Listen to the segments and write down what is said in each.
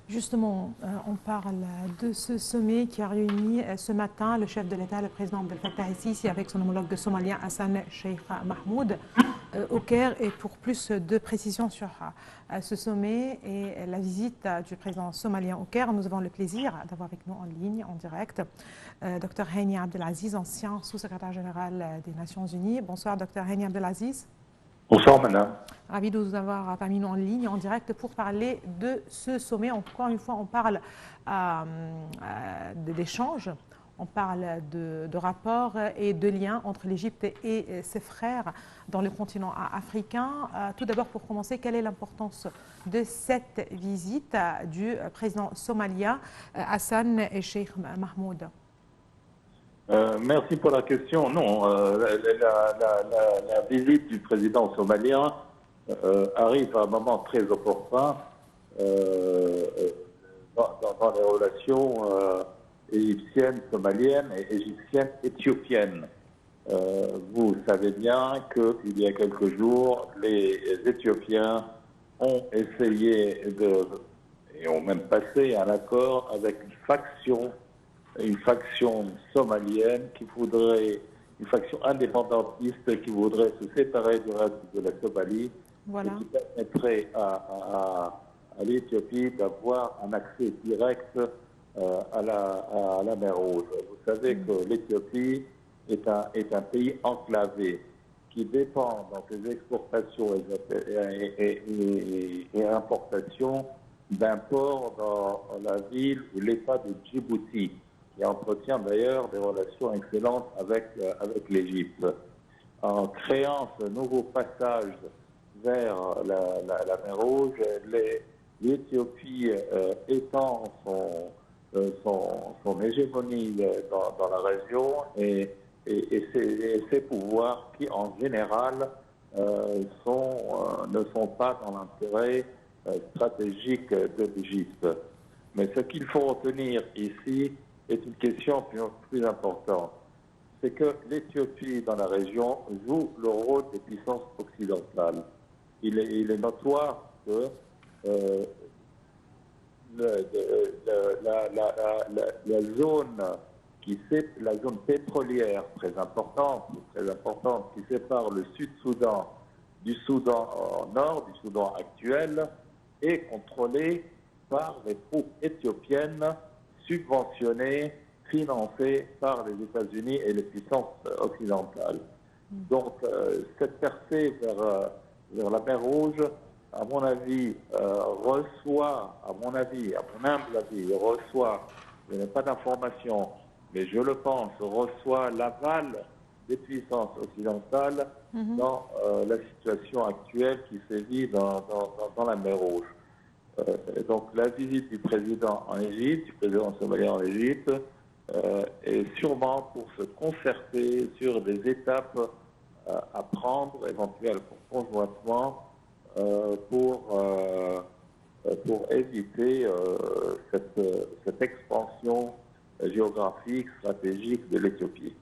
Justement, on parle de ce sommet qui a réuni ce matin le chef de l'État, le président Abdel Fattah el-Sisi, avec son homologue somalien Hassan Sheikh Mahmoud au Caire. Et pour plus de précisions sur ce sommet et la visite du président somalien au Caire, nous avons le plaisir d'avoir avec nous en ligne, en direct, Dr Hani Abdelaziz, ancien sous-secrétaire général des Nations Unies. Bonsoir, Dr Hani Abdelaziz. Bonsoir, madame. Ravi de vous avoir parmi nous en ligne, en direct, pour parler de ce sommet. Encore une fois, on parle d'échanges, on parle de rapports et de liens entre l'Égypte et ses frères dans le continent africain. Tout d'abord, pour commencer, quelle est l'importance de cette visite du président somalien Hassan Sheikh Mahmoud? Merci pour la question. Non, la visite du président somalien arrive à un moment très opportun dans les relations égyptiennes, somaliennes et égyptiennes, éthiopiennes. Vous savez bien qu'il y a quelques jours, les Éthiopiens ont essayé et ont même passé un accord avec une faction somalienne une faction indépendantiste qui voudrait se séparer du reste de la Somalie, voilà. Et qui permettrait à l'Éthiopie d'avoir un accès direct à la mer Rouge. Vous savez que l'Éthiopie est un pays enclavé qui dépend dans ses exportations et importations d'un port dans la ville ou l'État de Djibouti, qui entretient d'ailleurs des relations excellentes avec l'Égypte. En créant ce nouveau passage vers la mer Rouge, l'Éthiopie étend son hégémonie dans la région et ses pouvoirs qui, en général, ne sont pas dans l'intérêt stratégique de l'Égypte. Mais ce qu'il faut retenir ici est une question plus importante. C'est que l'Éthiopie dans la région joue le rôle des puissances occidentales. Il est notoire que la zone pétrolière très importante qui sépare le Sud-Soudan du Soudan nord, du Soudan actuel, est contrôlée par les troupes éthiopiennes subventionnées, financées par les États-Unis et les puissances occidentales. Donc, cette percée vers la mer Rouge, à mon avis, à mon humble avis, je n'ai pas d'informations, mais je le pense, reçoit l'aval des puissances occidentales dans la situation actuelle qui sévit dans la mer Rouge. Donc la visite du président en Égypte, du président somalien en Égypte, est sûrement pour se concerter sur des étapes à prendre, éventuellement conjointement, pour éviter cette expansion géographique, stratégique de l'Éthiopie.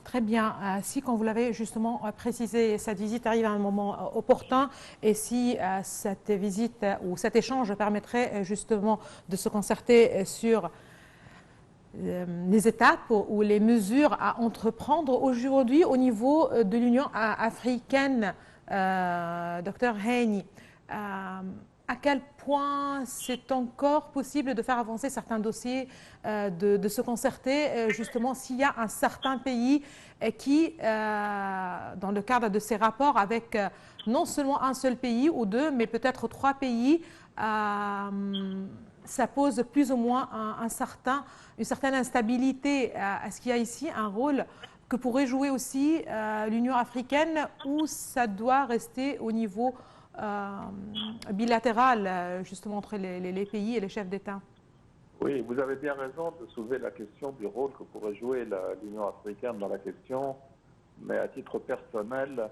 Très bien. Si, comme vous l'avez justement précisé, cette visite arrive à un moment opportun et si cette visite ou cet échange permettrait justement de se concerter sur les étapes ou les mesures à entreprendre aujourd'hui au niveau de l'Union africaine, Dr Hani, à quel point c'est encore possible de faire avancer certains dossiers, de se concerter justement s'il y a un certain pays qui, dans le cadre de ces rapports avec non seulement un seul pays ou deux, mais peut-être trois pays, ça pose plus ou moins une certaine instabilité. Est-ce qu'il y a ici un rôle que pourrait jouer aussi l'Union africaine ou ça doit rester au niveau bilatéral, justement, entre les pays et les chefs d'État? Oui, vous avez bien raison de soulever la question du rôle que pourrait jouer l'Union africaine dans la question, mais à titre personnel,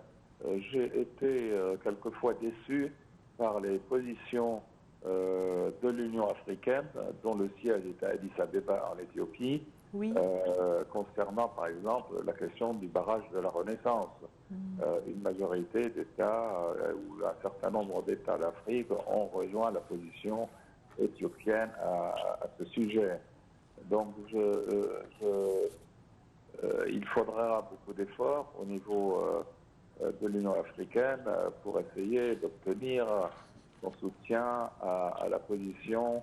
j'ai été quelquefois déçu par les positions de l'Union africaine, dont le siège est à Addis Abeba en Éthiopie, oui. Concernant par exemple la question du barrage de la Renaissance. Une majorité d'États ou un certain nombre d'États d'Afrique ont rejoint la position éthiopienne à ce sujet. Donc, il faudra beaucoup d'efforts au niveau de l'Union africaine pour essayer d'obtenir son soutien à la position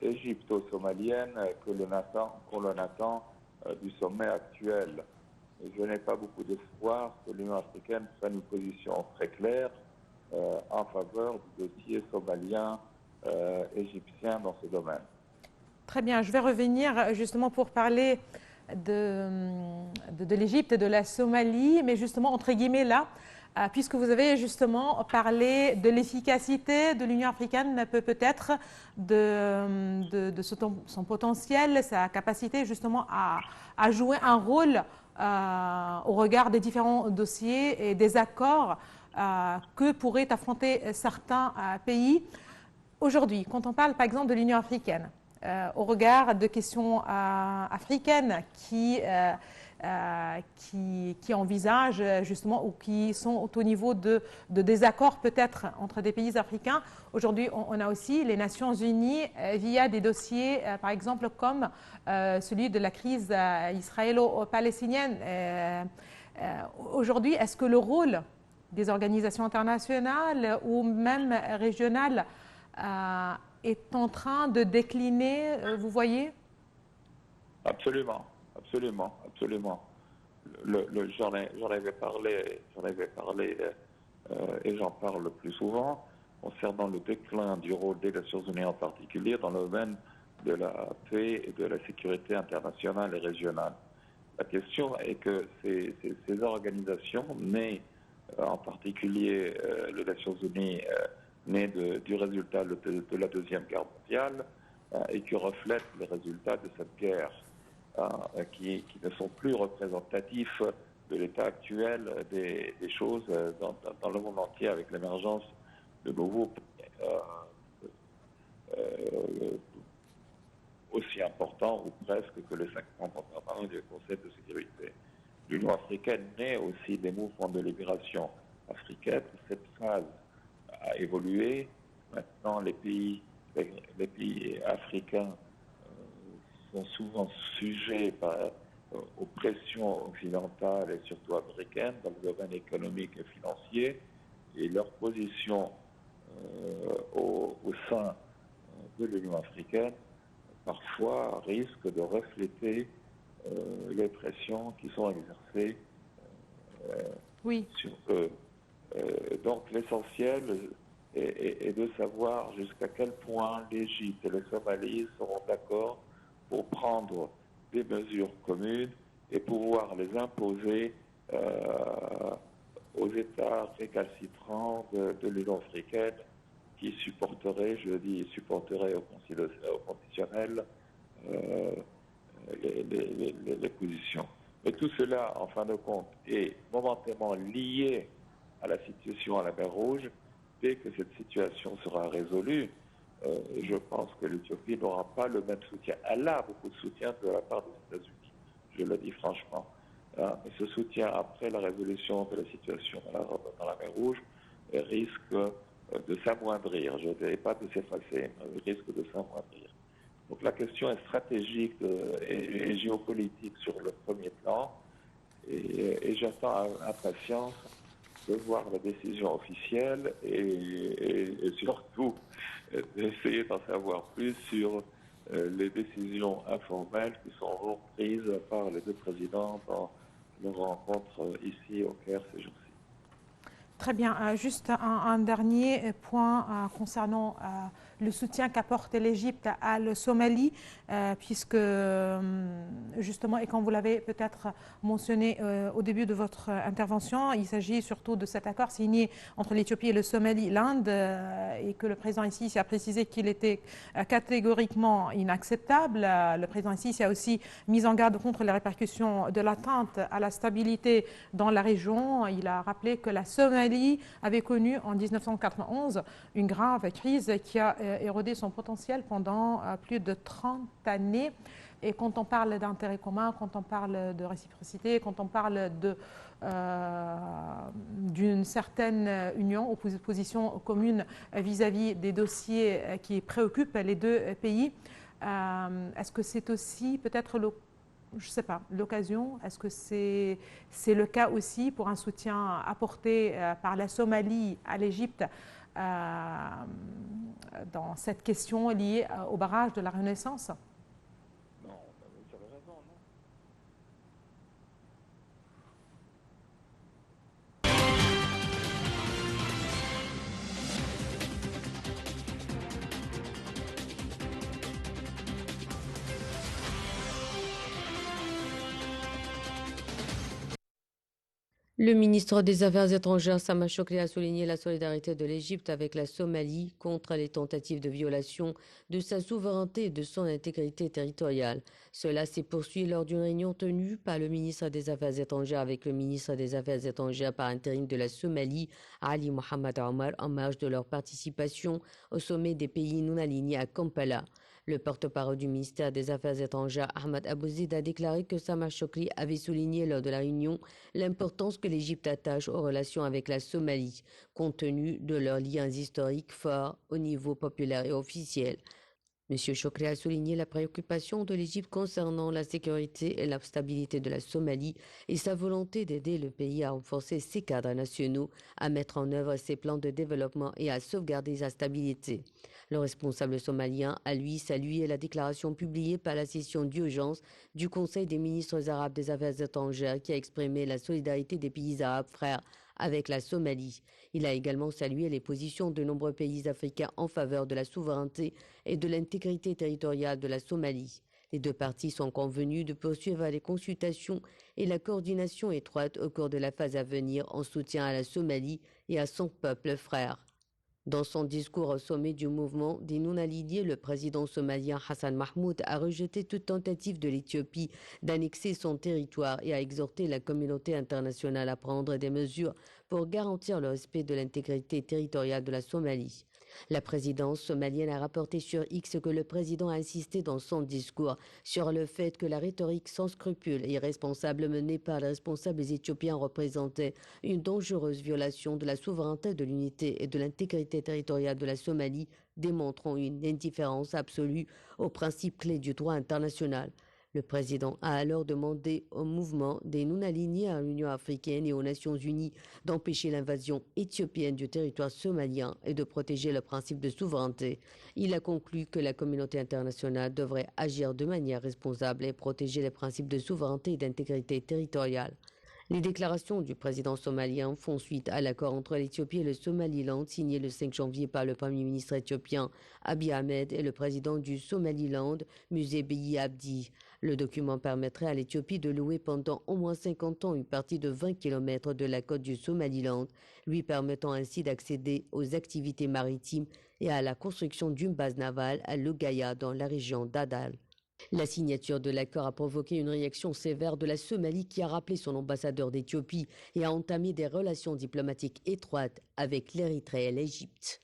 égypto-somalienne que l'on attend du sommet actuel. Et je n'ai pas beaucoup d'espoir que l'Union africaine prenne une position très claire en faveur du dossier somalien égyptien dans ce domaine. Très bien, je vais revenir justement pour parler de l'Égypte et de la Somalie, mais justement entre guillemets là, puisque vous avez justement parlé de l'efficacité de l'Union africaine, peut-être de son potentiel, sa capacité justement à jouer un rôle au regard des différents dossiers et des accords que pourraient affronter certains pays. Aujourd'hui, quand on parle par exemple de l'Union africaine, au regard de questions africaines qui envisagent justement ou qui sont au niveau de désaccords peut-être entre des pays africains. Aujourd'hui, on a aussi les Nations Unies via des dossiers, par exemple, comme celui de la crise israélo-palestinienne. Aujourd'hui, est-ce que le rôle des organisations internationales ou même régionales est en train de décliner, vous voyez? Absolument, absolument, absolument. J'en avais parlé et j'en parle le plus souvent concernant le déclin du rôle des Nations Unies en particulier dans le domaine de la paix et de la sécurité internationale et régionale. La question est que ces organisations, nées en particulier les Nations Unies, nées du résultat de la Deuxième Guerre mondiale et qui reflètent les résultats de cette guerre, qui ne sont plus représentatifs de l'état actuel des choses dans le monde entier avec l'émergence de nouveaux pays aussi importants ou presque que les 5 membres permanents du Conseil de sécurité. L'Union africaine naît aussi des mouvements de libération africaine. Cette phase a évolué. Maintenant, les pays africains sont souvent sujets aux pressions occidentales et surtout américaines dans le domaine économique et financier, et leur position au sein de l'Union africaine parfois risque de refléter les pressions qui sont exercées sur eux. Donc l'essentiel est de savoir jusqu'à quel point l'Égypte et le Somalie seront d'accord pour prendre des mesures communes et pouvoir les imposer aux États récalcitrants de l'Union africaine qui supporteraient, au conditionnel les positions. Mais tout cela, en fin de compte, est momentanément lié à la situation à la mer Rouge. Dès que cette situation sera résolue, je pense que l'Éthiopie n'aura pas le même soutien. Elle a beaucoup de soutien de la part des États-Unis, je le dis franchement. Mais ce soutien, après la résolution de la situation dans la mer Rouge, risque de s'amoindrir. Je ne dirais pas de s'effacer, mais risque de s'amoindrir. Donc la question est stratégique et géopolitique sur le premier plan, et j'attends avec impatience de voir la décision officielle et surtout d'essayer d'en savoir plus sur les décisions informelles qui seront prises par les deux présidents dans leur rencontre ici au Caire ces jours-ci. Très bien. Juste un dernier point concernant le soutien qu'apporte l'Égypte à la Somalie, puisque justement, et comme vous l'avez peut-être mentionné au début de votre intervention, il s'agit surtout de cet accord signé entre l'Éthiopie et le Somalie, l'Inde, et que le président ici a précisé qu'il était catégoriquement inacceptable. Le président ici a aussi mis en garde contre les répercussions de l'atteinte à la stabilité dans la région. Il a rappelé que la Somalie avait connu en 1991 une grave crise qui a érodé son potentiel pendant plus de 30 années. Et quand on parle d'intérêt commun, quand on parle de réciprocité, quand on parle d'une certaine union ou position commune vis-à-vis des dossiers qui préoccupent les deux pays, est-ce que c'est aussi peut-être je ne sais pas, l'occasion, est-ce que c'est le cas aussi pour un soutien apporté par la Somalie à l'Égypte dans cette question liée au barrage de la Renaissance? Non, tu avais raison, non? Le ministre des Affaires étrangères Sameh Shoukry a souligné la solidarité de l'Égypte avec la Somalie contre les tentatives de violation de sa souveraineté et de son intégrité territoriale. Cela s'est poursuivi lors d'une réunion tenue par le ministre des Affaires étrangères avec le ministre des Affaires étrangères par intérim de la Somalie, Ali Mohamed Omar, en marge de leur participation au sommet des pays non alignés à Kampala. Le porte-parole du ministère des Affaires étrangères, Ahmed Abouzid, a déclaré que Sameh Shoukry avait souligné lors de la réunion l'importance que l'Égypte attache aux relations avec la Somalie, compte tenu de leurs liens historiques forts au niveau populaire et officiel. M. Shoukry a souligné la préoccupation de l'Égypte concernant la sécurité et la stabilité de la Somalie et sa volonté d'aider le pays à renforcer ses cadres nationaux, à mettre en œuvre ses plans de développement et à sauvegarder sa stabilité. Le responsable somalien a lui salué la déclaration publiée par la session d'urgence du Conseil des ministres arabes des Affaires étrangères qui a exprimé la solidarité des pays arabes frères avec la Somalie. Il a également salué les positions de nombreux pays africains en faveur de la souveraineté et de l'intégrité territoriale de la Somalie. Les deux parties sont convenues de poursuivre les consultations et la coordination étroite au cours de la phase à venir en soutien à la Somalie et à son peuple frère. Dans son discours au sommet du mouvement des non-alignés, le président somalien Hassan Mahmoud a rejeté toute tentative de l'Éthiopie d'annexer son territoire et a exhorté la communauté internationale à prendre des mesures pour garantir le respect de l'intégrité territoriale de la Somalie. La présidence somalienne a rapporté sur X que le président a insisté dans son discours sur le fait que la rhétorique sans scrupules et irresponsable menée par les responsables éthiopiens représentait une dangereuse violation de la souveraineté, de l'unité et de l'intégrité territoriale de la Somalie, démontrant une indifférence absolue aux principes clés du droit international. Le président a alors demandé au mouvement des non-alignés à l'Union africaine et aux Nations unies d'empêcher l'invasion éthiopienne du territoire somalien et de protéger le principe de souveraineté. Il a conclu que la communauté internationale devrait agir de manière responsable et protéger les principes de souveraineté et d'intégrité territoriale. Les déclarations du président somalien font suite à l'accord entre l'Éthiopie et le Somaliland signé le 5 janvier par le premier ministre éthiopien Abiy Ahmed et le président du Somaliland Muse Bihi Abdi. Le document permettrait à l'Éthiopie de louer pendant au moins 50 ans une partie de 20 km de la côte du Somaliland, lui permettant ainsi d'accéder aux activités maritimes et à la construction d'une base navale à Logaya dans la région d'Adal. La signature de l'accord a provoqué une réaction sévère de la Somalie qui a rappelé son ambassadeur d'Éthiopie et a entamé des relations diplomatiques étroites avec l'Érythrée et l'Égypte.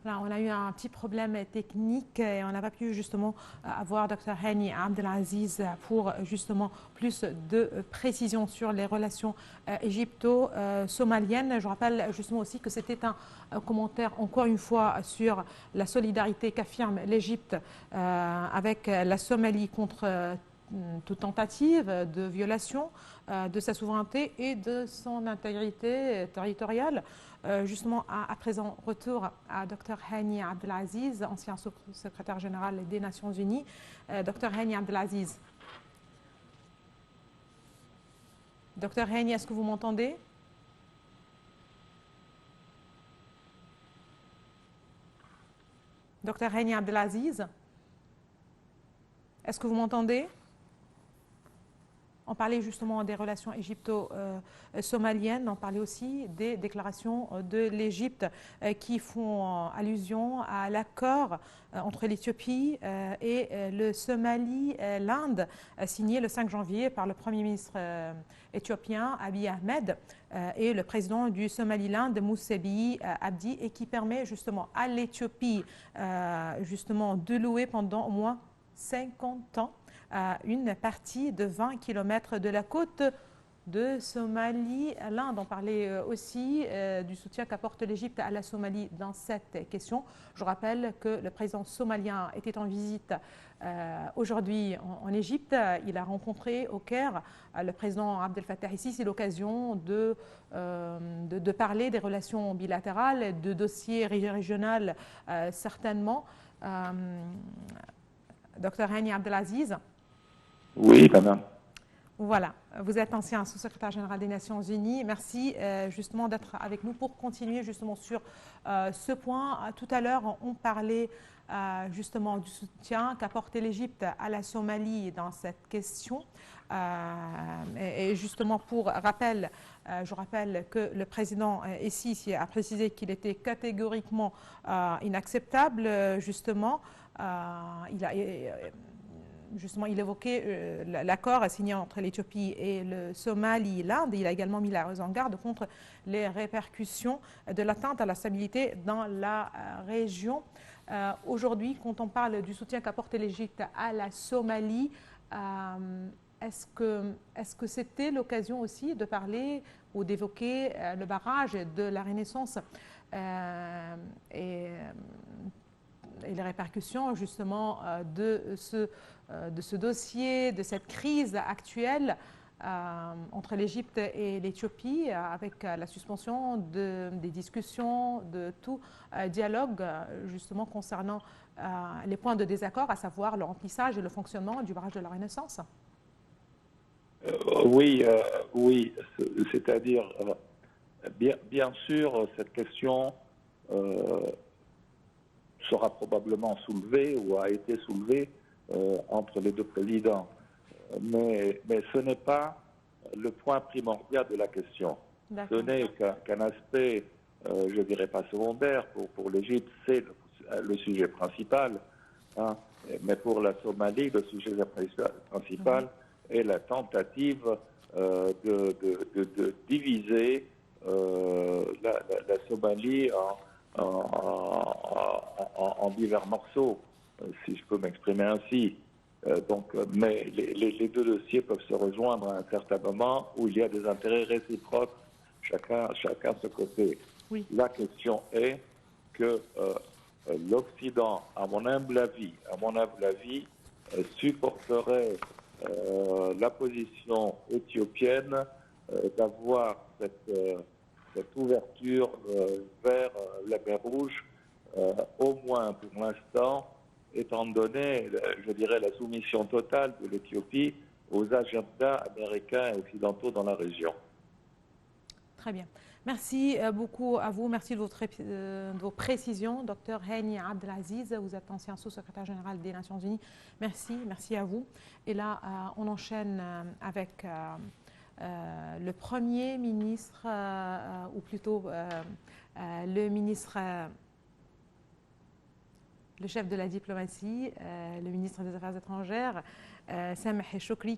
Là, on a eu un petit problème technique et on n'a pas pu justement avoir Dr Hani Abdelaziz pour justement plus de précisions sur les relations égypto-somaliennes. Je rappelle justement aussi que c'était un commentaire encore une fois sur la solidarité qu'affirme l'Égypte avec la Somalie contre toute tentative de violation de sa souveraineté et de son intégrité territoriale. Justement, à présent, retour à Dr Hani Abdelaziz, ancien secrétaire général des Nations Unies. Dr Hani Abdelaziz. Dr Hani, est-ce que vous m'entendez? Dr Hani Abdelaziz, est-ce que vous m'entendez? On parlait justement des relations égypto-somaliennes, on parlait aussi des déclarations de l'Égypte qui font allusion à l'accord entre l'Éthiopie et le Somalie, l'Inde, signé le 5 janvier par le Premier ministre éthiopien Abiy Ahmed et le président du Somaliland, Moussa Bihi Abdi, et qui permet justement à l'Éthiopie justement de louer pendant au moins 50 ans une partie de 20 km de la côte de Somalie. L'Inde, on parlait aussi du soutien qu'apporte l'Égypte à la Somalie dans cette question. Je rappelle que le président somalien était en visite aujourd'hui en Égypte. Il a rencontré au Caire le président Abdel Fattah el-Sisi. C'est l'occasion de parler des relations bilatérales, de dossiers régionaux certainement. Dr Hani Abdelaziz. Oui, madame. Voilà, vous êtes ancien sous-secrétaire général des Nations Unies. Merci justement d'être avec nous pour continuer justement sur ce point. Tout à l'heure, on parlait justement du soutien qu'apportait l'Égypte à la Somalie dans cette question. Et justement pour rappel, je rappelle que le président ici a précisé qu'il était catégoriquement inacceptable justement. Il évoquait l'accord signé entre l'Éthiopie et le Somaliland. Il a également mis la raison en garde contre les répercussions de l'atteinte à la stabilité dans la région. Aujourd'hui, quand on parle du soutien qu'apporte l'Égypte à la Somalie, est-ce que c'était l'occasion aussi de parler ou d'évoquer le barrage de la Renaissance et les répercussions justement de ce dossier, de cette crise actuelle entre l'Égypte et l'Éthiopie, avec la suspension des discussions, de tout dialogue justement concernant les points de désaccord, à savoir le remplissage et le fonctionnement du barrage de la Renaissance? Oui, c'est-à-dire, bien sûr, cette question sera probablement soulevée ou a été soulevée entre les deux présidents. Mais ce n'est pas le point primordial de la question. Ce n'est qu'un aspect, je ne dirais pas secondaire, pour l'Égypte, c'est le sujet principal. Hein. Mais pour la Somalie, le sujet principal est la tentative de diviser la Somalie en divers morceaux, si je peux m'exprimer ainsi. Mais les deux dossiers peuvent se rejoindre à un certain moment où il y a des intérêts réciproques, chacun de ce côté. Oui. La question est que l'Occident, à mon humble avis, supporterait la position éthiopienne d'avoir cette ouverture vers la mer Rouge, au moins pour l'instant, étant donné, je dirais, la soumission totale de l'Éthiopie aux agendas américains et occidentaux dans la région. Très bien. Merci beaucoup à vous. Merci de vos précisions. Dr Hani Abdelaziz, vous êtes ancien sous-secrétaire général des Nations Unies. Merci à vous. Et là, on enchaîne avec le Premier ministre, ou plutôt le ministre... le chef de la diplomatie, le ministre des Affaires étrangères, Sameh Choukri.